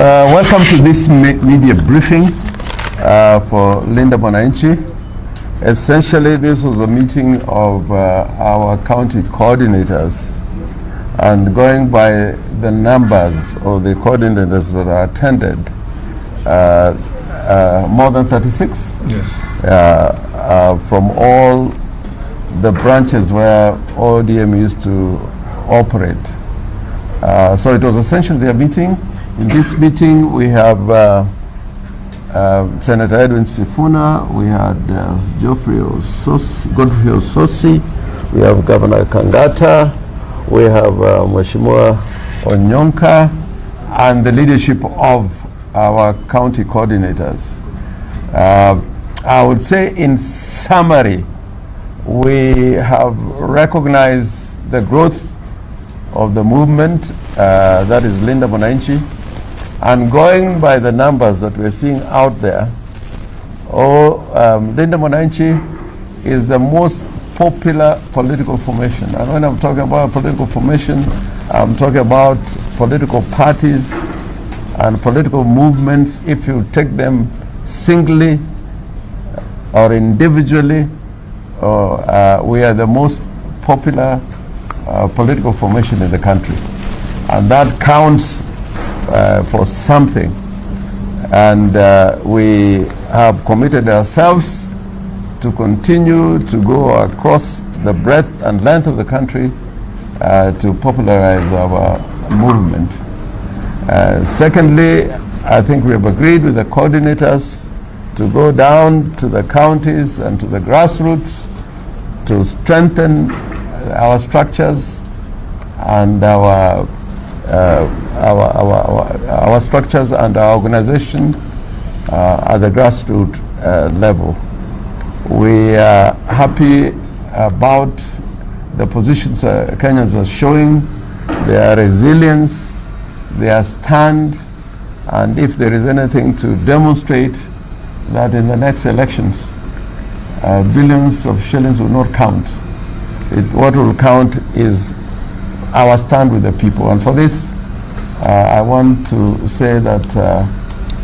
Welcome to this media briefing for Linda Mwananchi. Essentially, this was a meeting of our county coordinators, and going by the numbers of the coordinators that are attended, more than 36? Yes. From all the branches where ODM used to operate. So it was essentially their meeting. In this meeting, we have Senator Edwin Sifuna, we had Godfrey Ososi, we have Governor Kangata, we have Mheshimiwa Onyonka, and the leadership of our county coordinators. I would say in summary, we have recognized the growth of the movement, that is Linda Mwananchi. And going by the numbers that we're seeing out there, Linda Mwananchi is the most popular political formation. And when I'm talking about political formation, I'm talking about political parties and political movements. If you take them singly or individually, we are the most popular political formation in the country. And that counts for something, and we have committed ourselves to continue to go across the breadth and length of the country to popularize our movement. Secondly, I think we have agreed with the coordinators to go down to the counties and to the grassroots to strengthen our structures and our structures and our organization at the grassroots level. We are happy about the positions Kenyans are showing, their resilience, their stand, and if there is anything to demonstrate that in the next elections, billions of shillings will not count. What will count is our stand with the people. And for this, I want to say that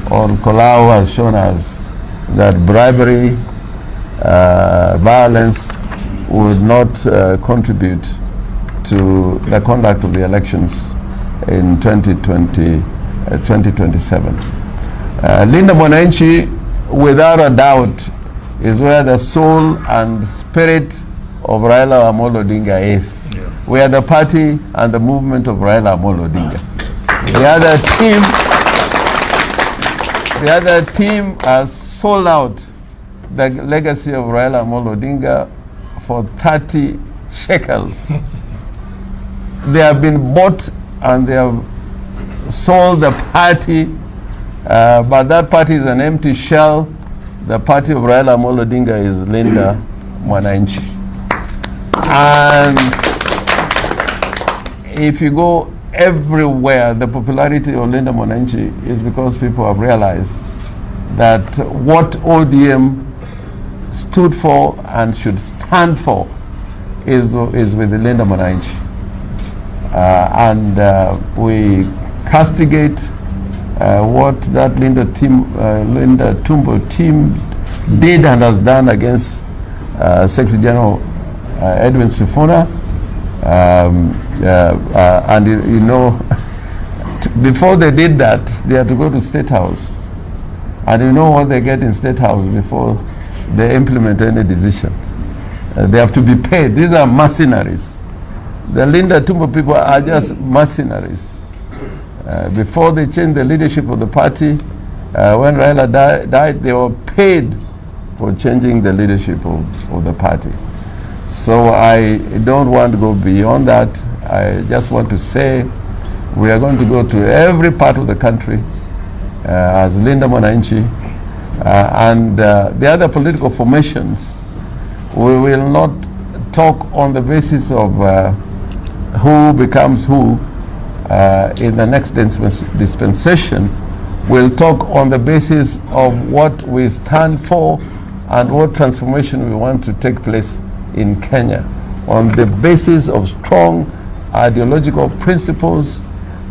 Kalau has shown us that bribery, violence would not contribute to the conduct of the elections in 2027. Linda Mwananchi, without a doubt, is where the soul and spirit of Raila Amolo Odinga is. Yeah. We are the party and the movement of Raila Amolo Odinga. The other team has sold out the legacy of Raila Amolo Odinga for 30 shekels. They have been bought and they have sold the party, but that party is an empty shell. The party of Raila Amolo Odinga is Linda Mwananchi. And if you go everywhere, the popularity of Linda Mwananchi is because people have realized that what ODM stood for and should stand for is with Linda Mwananchi. And we castigate what that Linda Tumbo team did and has done against Secretary General Edwin Sifuna. And you know, before they did that, they had to go to State House. And you know what they get in State House before they implement any decisions? They have to be paid. These are mercenaries. The Linda Tumbo people are just mercenaries. Before they changed the leadership of the party, when Raila died, they were paid for changing the leadership of the party. So I don't want to go beyond that. I just want to say we are going to go to every part of the country as Linda Mwananchi, and the other political formations. We will not talk on the basis of who becomes who in the next dispensation. We'll talk on the basis of what we stand for and what transformation we want to take place in Kenya, on the basis of strong ideological principles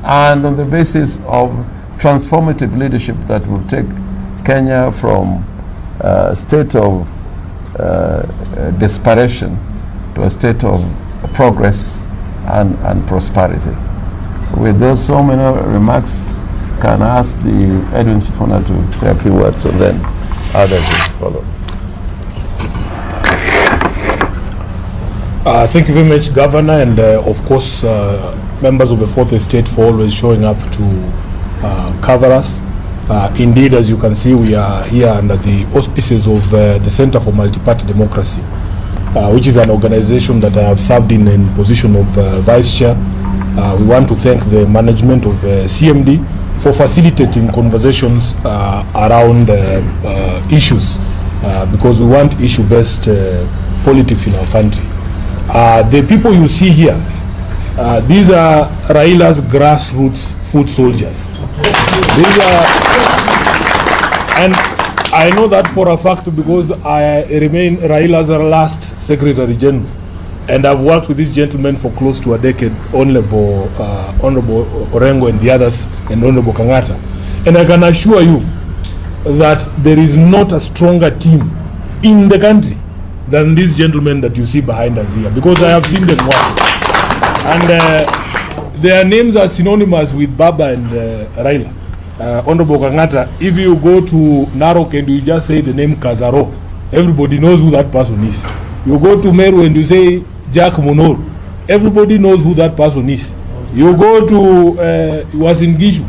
and on the basis of transformative leadership that will take Kenya from a state of desperation to a state of progress and prosperity. With those so many remarks, can I ask the Edwin Sifuna to say a few words and then others will follow. Thank you very much, Governor, and of course members of the Fourth Estate for always showing up to cover us. Indeed, as you can see, we are here under the auspices of the Center for Multi-Party Democracy, which is an organization that I have served in position of Vice Chair. We want to thank the management of CMD for facilitating conversations around issues, because we want issue-based politics in our country. The people you see here, these are Raila's grassroots foot soldiers. These are, and I know that for a fact because I remain Raila's last Secretary General, and I've worked with this gentleman for close to a decade, Honorable Orengo and the others, and Honorable Kangata. And I can assure you that there is not a stronger team in the country than these gentlemen that you see behind us here, because I have seen them work. And their names are synonymous with Baba and Raila. Honorable Kangata, if you go to Narok and you just say the name Kazaro, everybody knows who that person is. You go to Meru and you say Jack Monor, everybody knows who that person is. You go to Wasingishu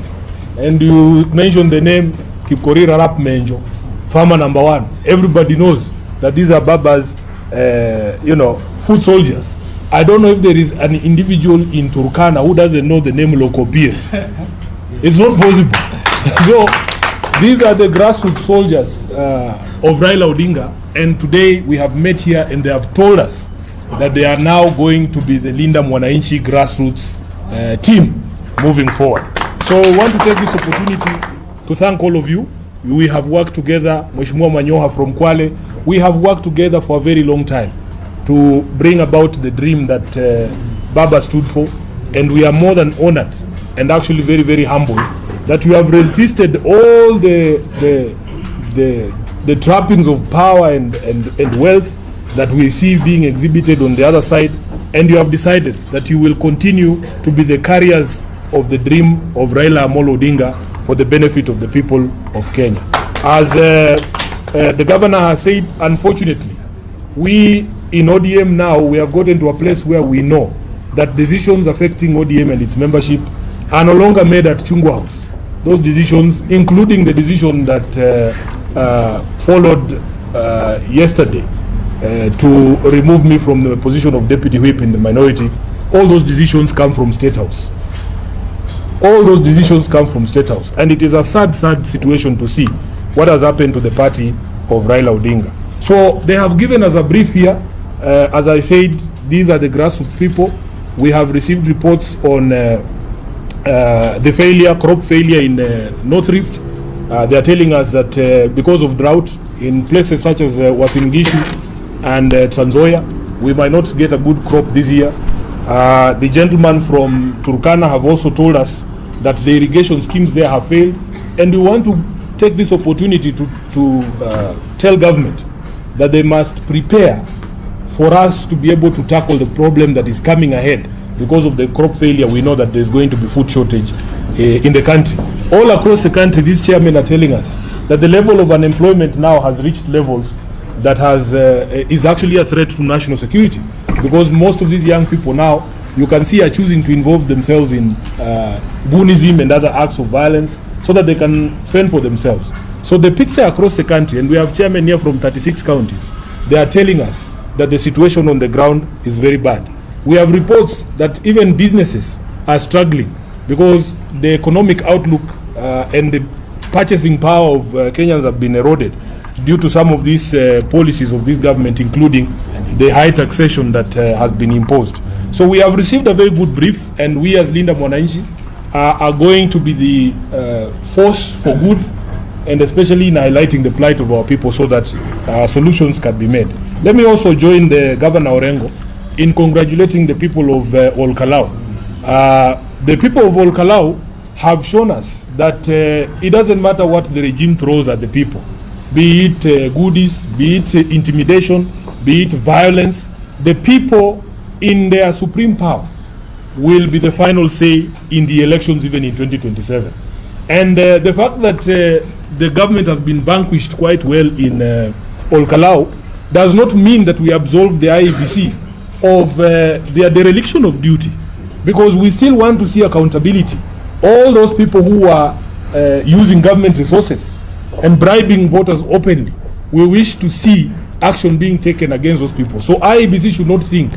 and you mention the name Kipkorir Arap Menjo, farmer number one, everybody knows that these are Baba's, foot soldiers. I don't know if there is an individual in Turkana who doesn't know the name Lokopir. It's not possible. So these are the grassroots soldiers of Raila Odinga, and today we have met here and they have told us that they are now going to be the Linda Mwananchi grassroots team moving forward. So I want to take this opportunity to thank all of you. We have worked together, Mheshimiwa Manyoha from Kwale, we have worked together for a very long time to bring about the dream that Baba stood for, and we are more than honored and actually very, very humble that you have resisted all the trappings of power and wealth that we see being exhibited on the other side, and you have decided that you will continue to be the carriers of the dream of Raila Amolo Odinga for the benefit of the people of Kenya. As the governor has said, unfortunately, we in ODM now, we have gotten to a place where we know that decisions affecting ODM and its membership are no longer made at Chungwa House. Those decisions, including the decision that followed yesterday to remove me from the position of Deputy Whip in the minority, all those decisions come from State House. All those decisions come from State House. And it is a sad, sad situation to see what has happened to the party of Raila Odinga. So they have given us a brief here. As I said, these are the grassroots people. We have received reports on the failure, crop failure in North Rift. They are telling us that because of drought in places such as Uasin Gishu and Trans Nzoia, we might not get a good crop this year. The gentlemen from Turkana have also told us that the irrigation schemes there have failed, and we want to take this opportunity to tell government that they must prepare for us to be able to tackle the problem that is coming ahead. Because of the crop failure, we know that there's going to be food shortage in the country. All across the country, these chairmen are telling us that the level of unemployment now has reached levels that is actually a threat to national security. Because most of these young people now, you can see, are choosing to involve themselves in Bunism and other acts of violence so that they can fend for themselves. So the picture across the country, and we have chairmen here from 36 counties, they are telling us that the situation on the ground is very bad. We have reports that even businesses are struggling because the economic outlook and the purchasing power of Kenyans have been eroded due to some of these policies of this government, including the high taxation that has been imposed. So we have received a very good brief, and we as Linda Mwananchi are going to be the force for good, and especially in highlighting the plight of our people so that solutions can be made. Let me also join the Governor Orengo in congratulating the people of Olkalau. The people of Olkalau have shown us that it doesn't matter what the regime throws at the people, be it goodies, be it intimidation, be it violence, the people in their supreme power will be the final say in the elections even in 2027. And the fact that the government has been vanquished quite well in Olkalau does not mean that we absolve the IEBC of their dereliction of duty, because we still want to see accountability. All those people who are using government resources and bribing voters openly, we wish to see action being taken against those people. So IEBC should not think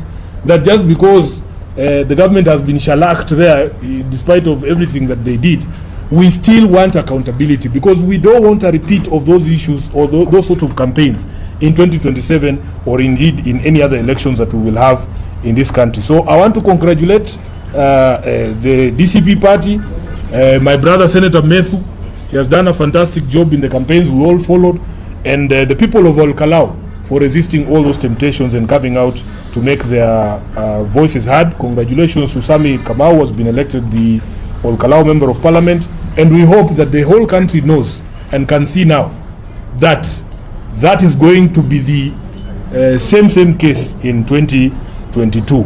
that just because the government has been shellacked there, despite of everything that they did, we still want accountability, because we don't want a repeat of those issues or those sorts of campaigns in 2027 or indeed in any other elections that we will have in this country. So I want to congratulate the DCP party, my brother Senator Methu. He has done a fantastic job in the campaigns we all followed, and the people of Olkalau for resisting all those temptations and coming out to make their voices heard. Congratulations to Sami Kamau, who has been elected the Olkalau Member of Parliament, and we hope that the whole country knows and can see now that that is going to be the same case in 2022.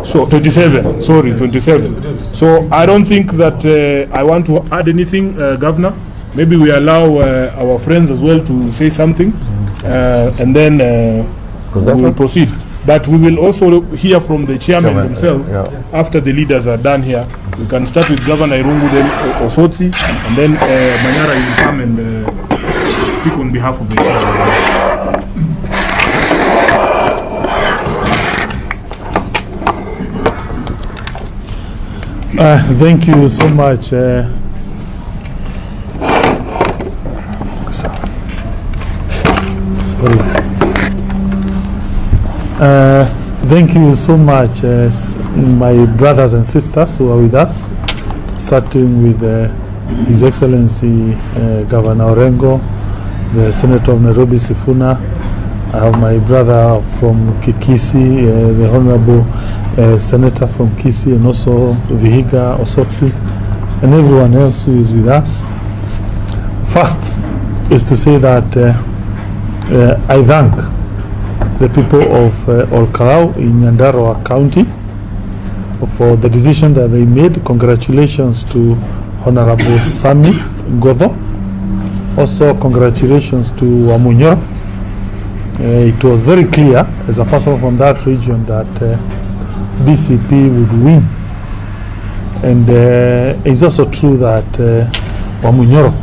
So 27, sorry, 27. So I don't think that I want to add anything, Governor. Maybe we allow our friends as well to say something, and then we will proceed. But we will also hear from the chairman himself after the leaders are done here. We can start with Governor Irungu, then Osotsi, and then Manyara will come and speak on behalf of the chairman. Thank you so much. Thank you so much, my brothers and sisters who are with us, starting with His Excellency Governor Orengo, the Senator of Nairobi Sifuna. I have my brother from Kikisi, the Honorable Senator from Kisii, and also Vihiga, Osotsi, and everyone else who is with us. First is to say that I thank the people of Olkalau in Nyandarua County for the decision that they made. Congratulations to Honorable Sami Godho. Also congratulations to Wamunyoro. It was very clear as a person from that region that DCP would win, and it's also true that Wamunyoro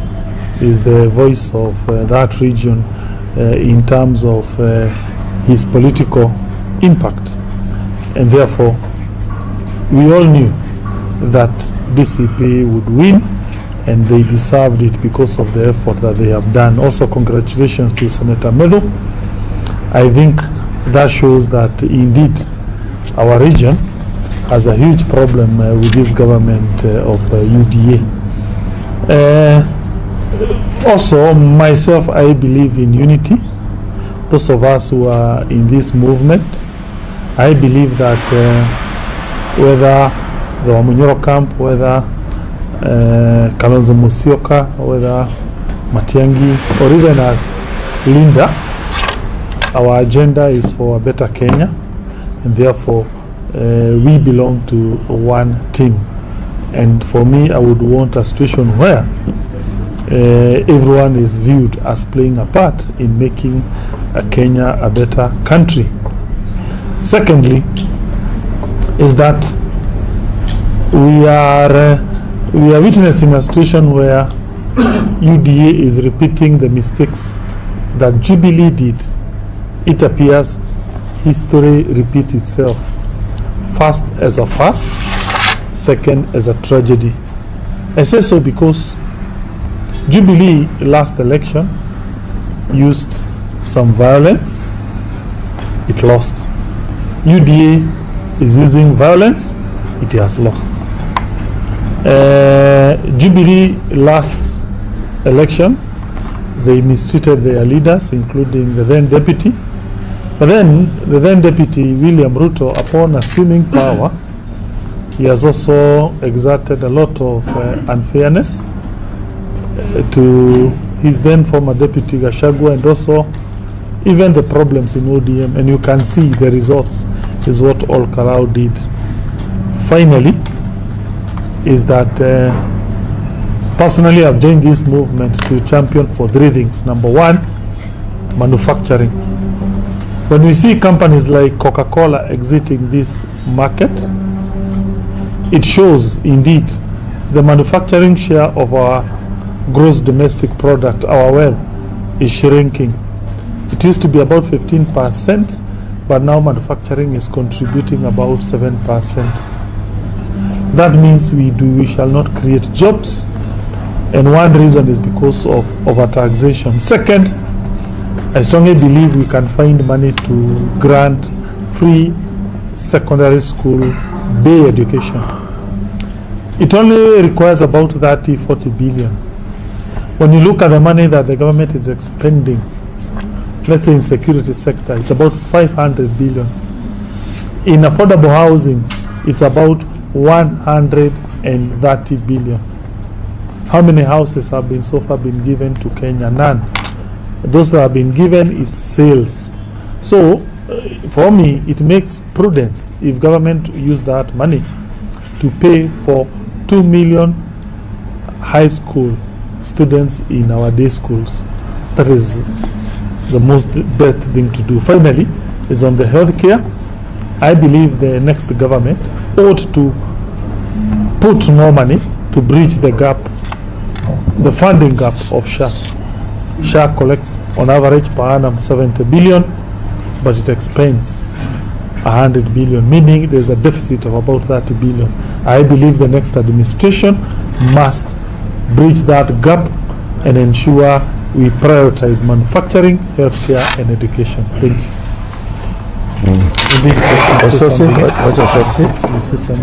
is the voice of that region in terms of his political impact, and therefore we all knew that DCP would win, and they deserved it because of the effort that they have done. Also congratulations to Senator Methu. I think that shows that indeed our region has a huge problem with this government of UDA. Also, myself, I believe in unity. Those of us who are in this movement, I believe that whether the Wamunyoro camp, whether Kalonzo Musyoka, whether Matiang'i, or even as Linda, our agenda is for a better Kenya, and therefore we belong to one team. And for me, I would want a situation where everyone is viewed as playing a part in making Kenya a better country. Secondly, is that we are witnessing a situation where UDA is repeating the mistakes that Jubilee did. It appears history repeats itself. First as a farce, second as a tragedy. I say so because Jubilee last election used some violence, it lost. UDA is using violence, it has lost. Jubilee last election, they mistreated their leaders, including the then deputy. But then the then deputy William Ruto, upon assuming power, He has also exerted a lot of unfairness to his then former deputy Gachagua, and also even the problems in ODM, and you can see the results is what All Karau did. Finally, is that personally I've joined this movement to champion for three things. Number one, manufacturing. When we see companies like Coca-Cola exiting this market, it shows indeed the manufacturing share of our gross domestic product, our wealth, is shrinking. It used to be about 15%, but now manufacturing is contributing about 7%. That means we shall not create jobs, and one reason is because of overtaxation. Second, I strongly believe we can find money to grant free secondary school day education. It only requires about 30-40 billion. When you look at the money that the government is expending, let's say in security sector, it's about 500 billion. In affordable housing, it's about 130 billion. How many houses have been so far been given to Kenya? None. Those that have been given is sales. So for me, it makes prudence if government use that money to pay for 2 million high school students in our day schools. That is the most best thing to do. Finally, is on the healthcare. I believe the next government ought to put more money to bridge the gap, the funding gap of SHA. SHA collects on average per annum 70 billion, but it expends 100 billion, meaning there's a deficit of about 30 billion. I believe the next administration must bridge that gap and ensure we prioritize manufacturing, healthcare, and education. Thank you.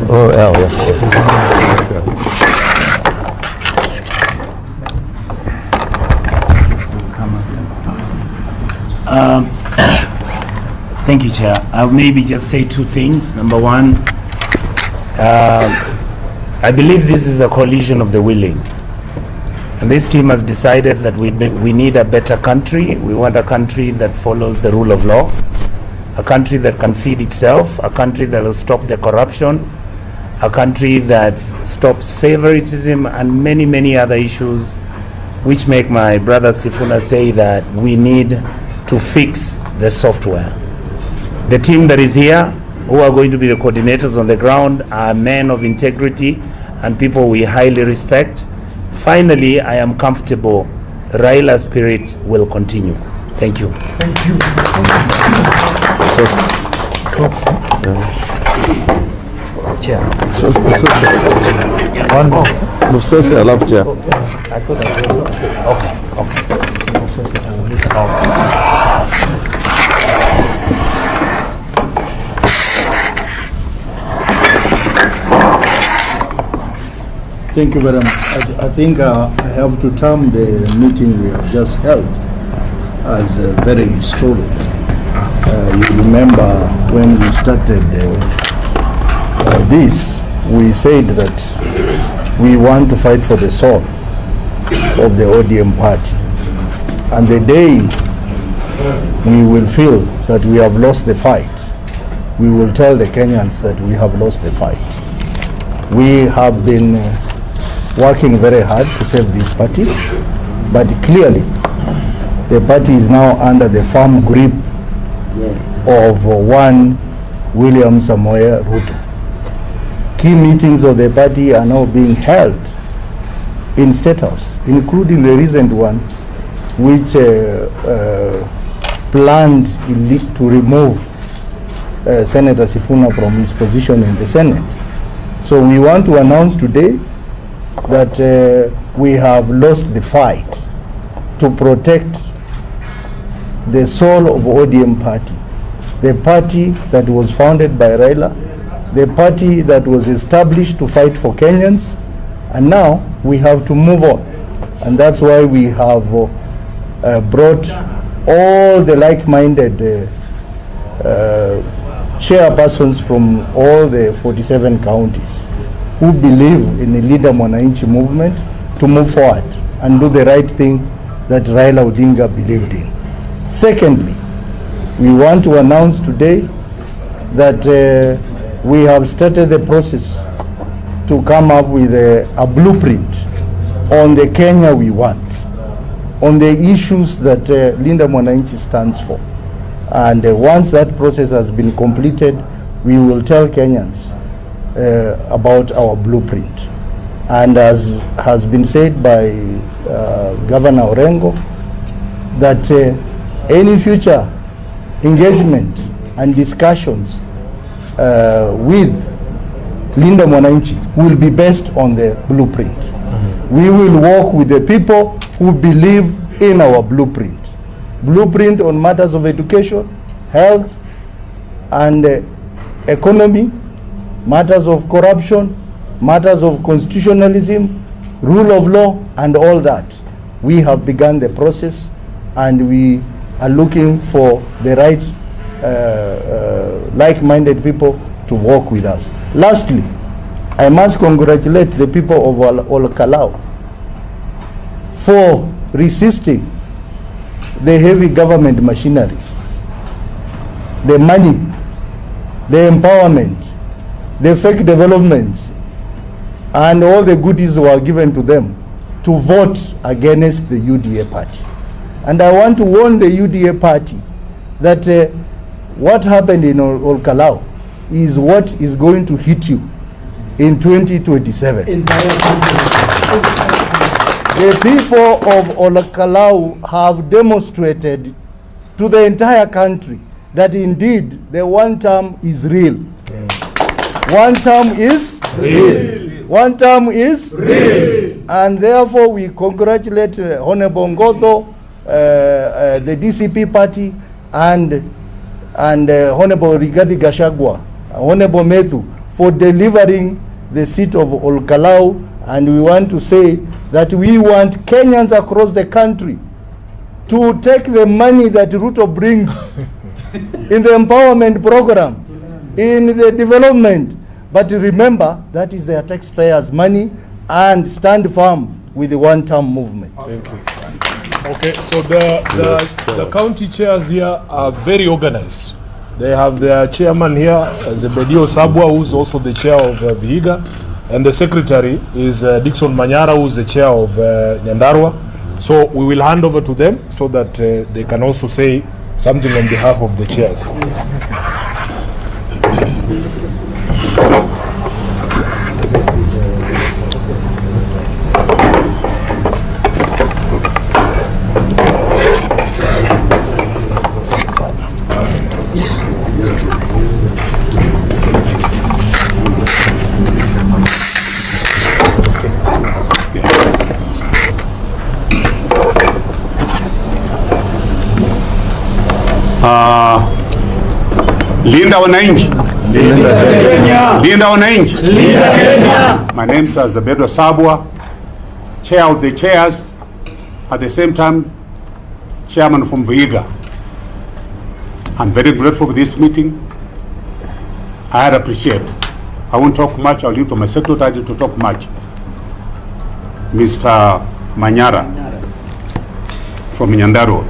Oh, yeah. Thank you, Chair. I'll maybe just say two things. Number one, I believe this is the coalition of the willing. And this team has decided that we need a better country. We want a country that follows the rule of law, a country that can feed itself, a country that will stop the corruption, a country that stops favoritism, and many, many other issues which make my brother Sifuna say that we need to fix the software. The team that is here, who are going to be the coordinators on the ground, are men of integrity and people we highly respect. Finally, I am comfortable Raila's spirit will continue. Thank you. Thank you. Chair. One more. Thank you very much. I think I have to term the meeting we have just held as very historic. You remember when we started this, we said that we want to fight for the soul of the ODM party. And the day we will feel that we have lost the fight, we will tell the Kenyans that we have lost the fight. We have been working very hard to save this party, but clearly the party is now under the firm grip of one William Samoei Ruto. Key meetings of the party are now being held in State House, including the recent one which planned to remove Senator Sifuna from his position in the Senate. So we want to announce today that we have lost the fight to protect the soul of ODM party, the party that was founded by Raila, the party that was established to fight for Kenyans, and now we have to move on. And that's why we have brought all the like-minded chairpersons from all the 47 counties who believe in the Leader Mwananchi movement to move forward and do the right thing that Raila Odinga believed in. Secondly, we want to announce today that we have started the process to come up with a blueprint on the Kenya we want, on the issues that Linda Mwananchi stands for. And once that process has been completed, we will tell Kenyans about our blueprint. And as has been said by Governor Orengo, that any future engagement and discussions with Linda Mwananchi will be based on the blueprint. We will work with the people who believe in our blueprint. Blueprint on matters of education, health, and economy, matters of corruption, matters of constitutionalism, rule of law, and all that. We have begun the process, and we are looking for the right like-minded people to work with us. Lastly, I must congratulate the people of Olkalau for resisting the heavy government machinery, the money, the empowerment, the fake developments, and all the goodies were given to them to vote against the UDA party. And I want to warn the UDA party that what happened in Olkalau is what is going to hit you in 2027. The people of Olkalau have demonstrated to the entire country that indeed the one term is real. One term is real. One term is real. And therefore we congratulate Honorable Ngotho, the DCP party, and Honorable Rigathi Gachagua, Honorable Methu, for delivering the seat of Olkalau. And we want to say that we want Kenyans across the country to take the money that Ruto brings in the empowerment program, in the development, but remember that is their taxpayers' money, and stand firm with the one-term movement. Thank you. Okay, so the county chairs here are very organized. They have their chairman here, Zebedio Sabwa, who's also the chair of Vihiga, and the secretary is Dickson Manyara, who's the chair of Nyandarua. So we will hand over to them so that they can also say something on behalf of the chairs. Linda Wananchi. Linda Kenya. Linda Wananchi. Linda Kenya. My name is Zebedio Sabwa, chair of the chairs, at the same time chairman from Vihiga. I'm very grateful for this meeting. I appreciate. I won't talk much. I'll leave to my secretary to talk much. Mr. Manyara from Nyandarua.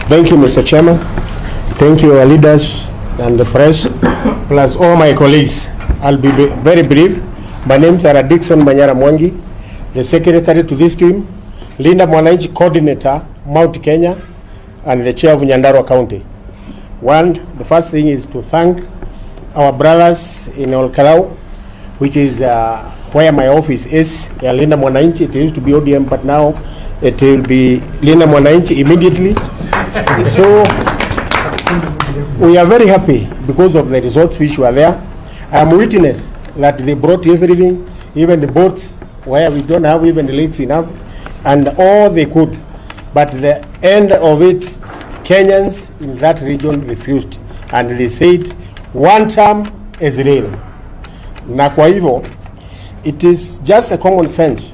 Thank you, Mr. Chairman. Thank you, our leaders and the press, plus all my colleagues. I'll be very brief. My name is Dickson Manyara Mwangi, the secretary to this team, Linda Mwananchi coordinator, Mount Kenya, and the chair of Nyandarua County. The first thing is to thank our brothers in Olkalau, which is where my office is. Linda Mwananchi, it used to be ODM, but now it will be Linda Mwananchi immediately. So we are very happy because of the results which were there. I am witness that they brought everything, even the boats where we don't have even the lakes enough, and all they could. But the end of it, Kenyans in that region refused, and they said one term is real. Na kwa hivyo, it is just a common sense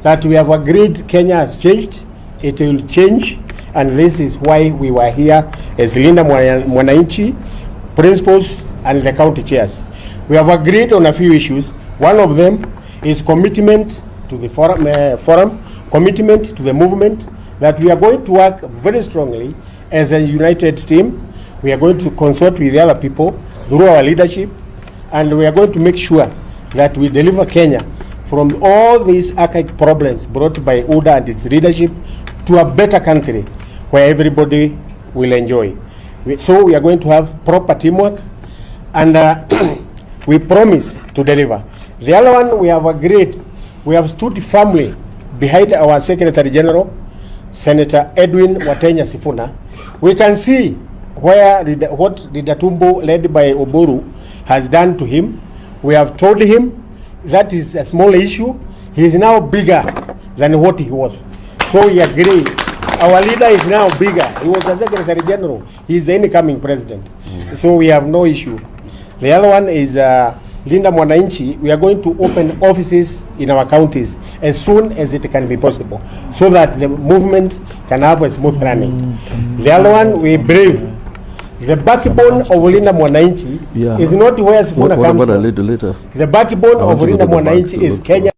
that we have agreed Kenya has changed, it will change, and this is why we were here as Linda Mwananchi, principals, and the county chairs. We have agreed on a few issues. One of them is commitment to the forum, commitment to the movement, that we are going to work very strongly as a united team. We are going to consult with the other people through our leadership, and we are going to make sure that we deliver Kenya from all these archaic problems brought by UDA and its leadership to a better country where everybody will enjoy. So we are going to have proper teamwork, and we promise to deliver. The other one, we have agreed, we have stood firmly behind our Secretary General, Senator Edwin Watenya Sifuna. We can see what Ridatumbo, led by Oburu, has done to him. We have told him that is a small issue. He is now bigger than what he was. So we agree. Our leader is now bigger. He was the Secretary General. He is the incoming president. So we have no issue. The other one is Linda Mwananchi. We are going to open offices in our counties as soon as it can be possible, so that the movement can have a smooth running. The other one, we believe the backbone of Linda Mwananchi is not where Sifuna comes from. The backbone of Linda Mwananchi is Kenya.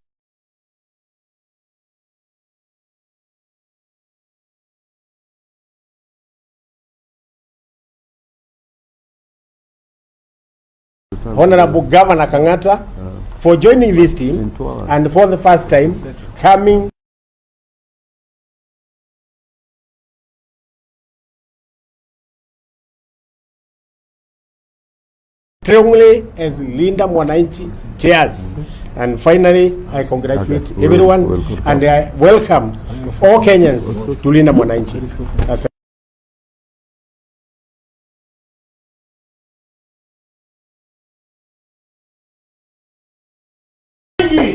Honorable Governor Kangata for joining this team and for the first time coming strongly as Linda Mwananchi chairs. And finally, I congratulate everyone and I welcome all Kenyans to Linda Mwananchi.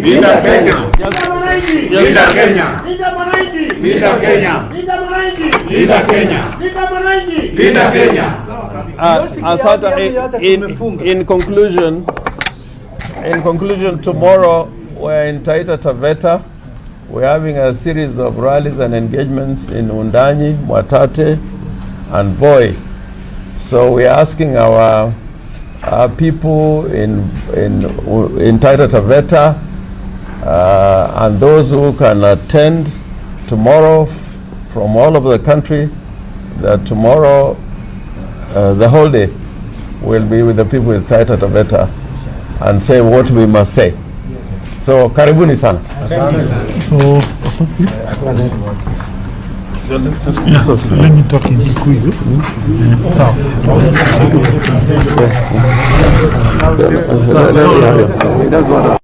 Linda Kenya. Linda Kenya. Linda Mwananchi. Linda Kenya. Linda Mwananchi. Linda Kenya. Linda Mwananchi. Linda Kenya. In conclusion, tomorrow we're in Taita Taveta. We're having a series of rallies and engagements in Undanyi, Mwatate, and Voi. So we're asking our people in Taita Taveta and those who can attend tomorrow from all over the country, that tomorrow the whole day will be with the people with Taita Taveta and say what we must say. So karibuni sana. So that's it. Let me talk in Kikuyu. Sawa.